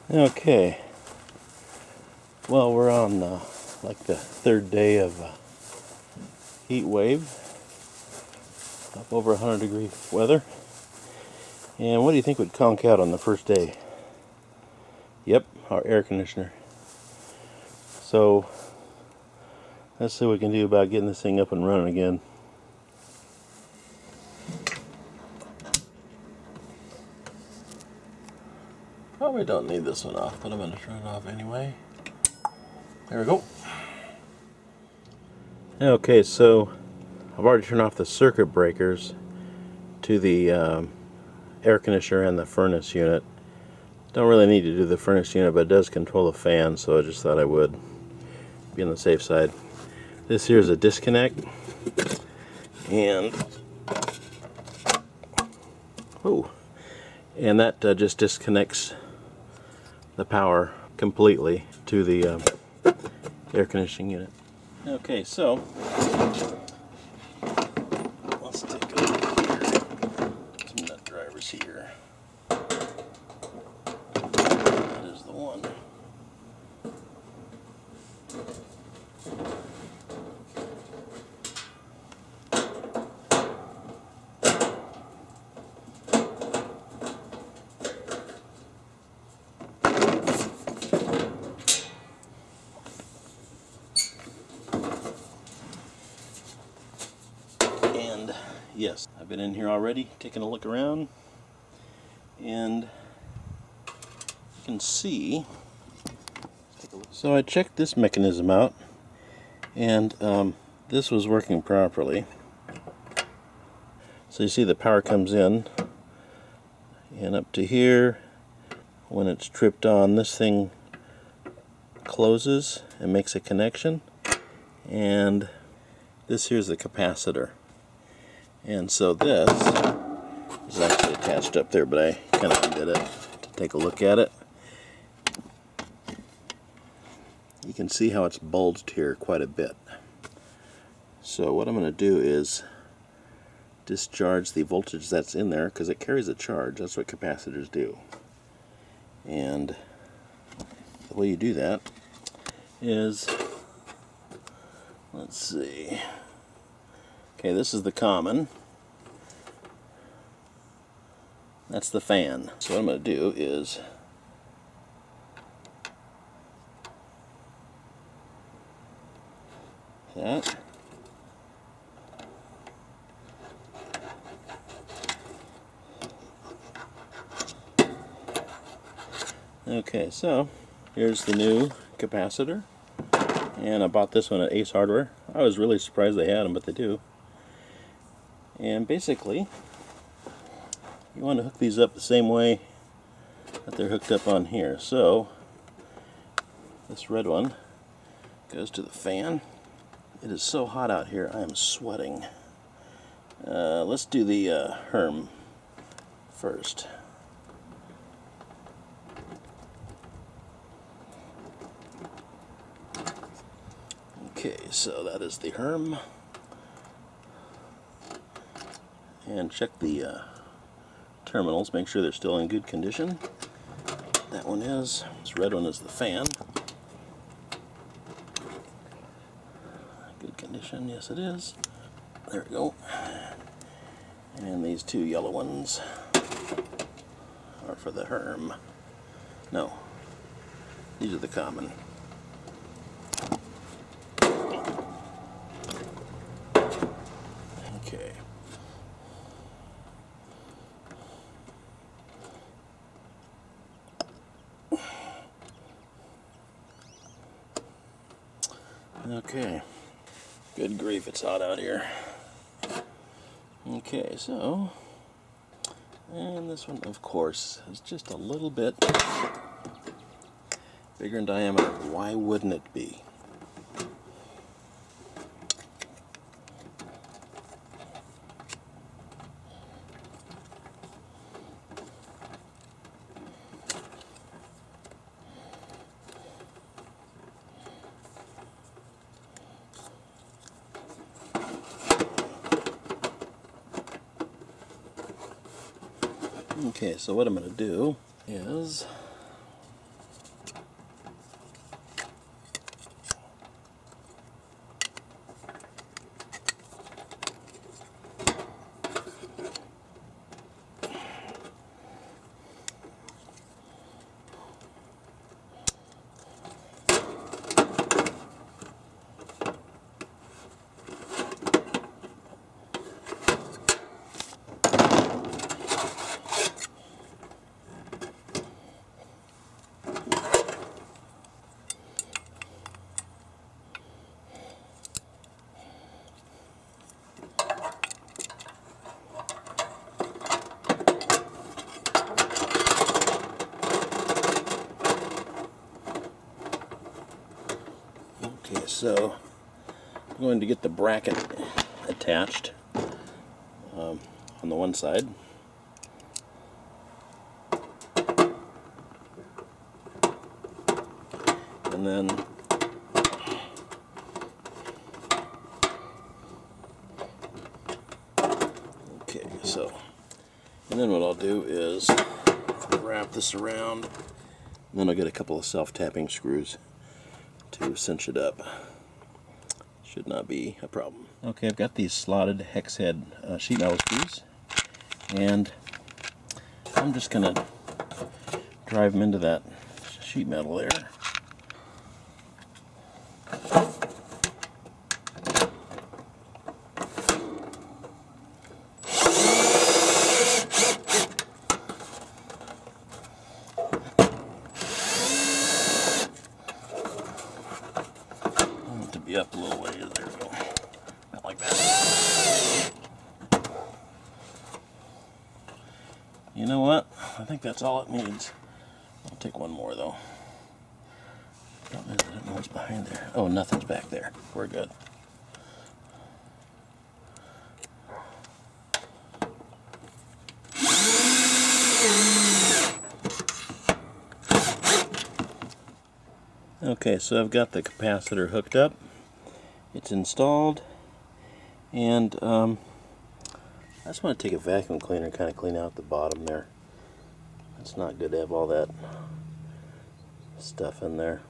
Okay, well, we're on like the third day of heat wave, up over 100-degree weather. And what do you think would conk out on the first day? Yep, our air conditioner. So let's see what we can do about getting this thing up and running again. Probably don't need this one off, but I'm going to turn it off anyway. There we go. Okay, so I've already turned off the circuit breakers to the air conditioner and the furnace unit. Don't really need to do the furnace unit, but it does control the fan, so I just thought I would be on the safe side. This here is a disconnect, and that just disconnects the power completely to the air conditioning unit. Okay, so let's take a look here. Some nut drivers here. That is the one. And yes, I've been in here already taking a look around, and you can see, so I checked this mechanism out, and this was working properly. So you see the power comes in, and up to here, when it's tripped on, this thing closes and makes a connection, and this here's the capacitor. And so this is actually attached up there, but I kind of undid it to take a look at it. You can see how it's bulged here quite a bit. So what I'm going to do is discharge the voltage that's in there, because it carries a charge. That's what capacitors do. And the way you do that is, let's see. Okay, this is the common. That's the fan. So what I'm going to do is that. Okay, so here's the new capacitor. And I bought this one at Ace Hardware. I was really surprised they had them, but they do. And basically, you want to hook these up the same way that they're hooked up on here. So this red one goes to the fan. It is so hot out here, I am sweating. Let's do the Herm first. Okay, so that is the Herm. And check the terminals, make sure they're still in good condition. That one is. This red one is the fan. Good condition, yes it is. There we go. And these two yellow ones are for the Herm. No, these are the common. Okay. Okay. Good grief, it's hot out here. Okay, so, and this one, of course, is just a little bit bigger in diameter. Why wouldn't it be? Okay, so what I'm going to do is so I'm going to get the bracket attached on the one side. And then okay, so and then what I'll do is wrap this around, and then I'll get a couple of self-tapping screws to cinch it up. Should not be a problem. Okay, I've got these slotted hex head sheet metal screws, and I'm just gonna drive them into that sheet metal there. To be up a little ways, there we go. Not like that. You know what? I think that's all it needs. I'll take one more though. Problem is, I don't know what's behind there. Oh, nothing's back there. We're good. Okay, so I've got the capacitor hooked up. It's installed, and I just want to take a vacuum cleaner and kind of clean out the bottom there. It's not good to have all that stuff in there.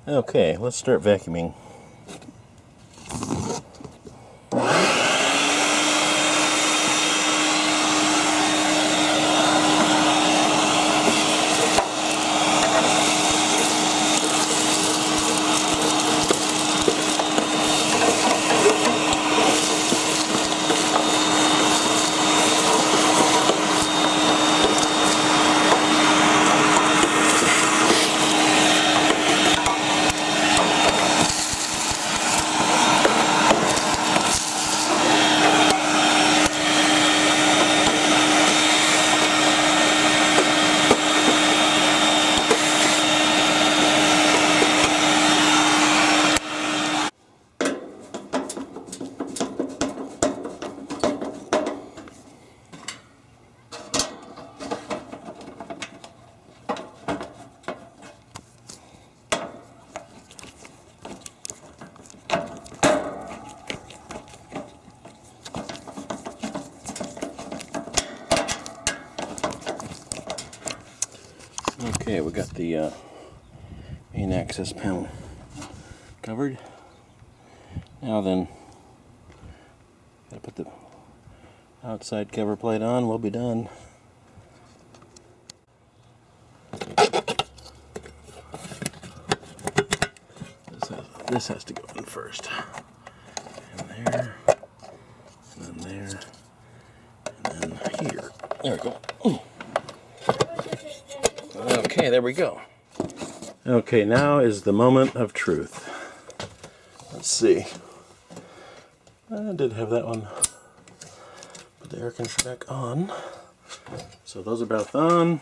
Okay, let's start vacuuming. Okay, we got the main access panel covered. Now then, gotta put the outside cover plate on. We'll be done. This has to go in first. And there, and then there, and then here. There we go. Okay, there we go. Okay, now is the moment of truth. Let's see. I did have that one. Put the air conditioner back on. So those are both on.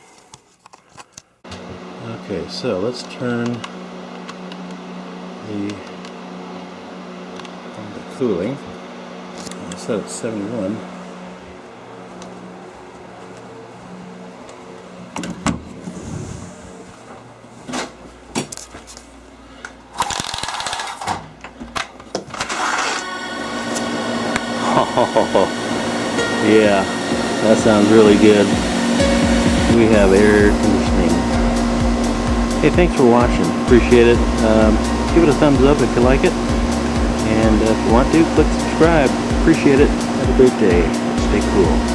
Okay, so let's turn the cooling. I set it 71. Oh, yeah, that sounds really good. We have air conditioning. Hey, thanks for watching. Appreciate it. Give it a thumbs up if you like it. And if you want to, click subscribe. Appreciate it. Have a great day. Stay cool.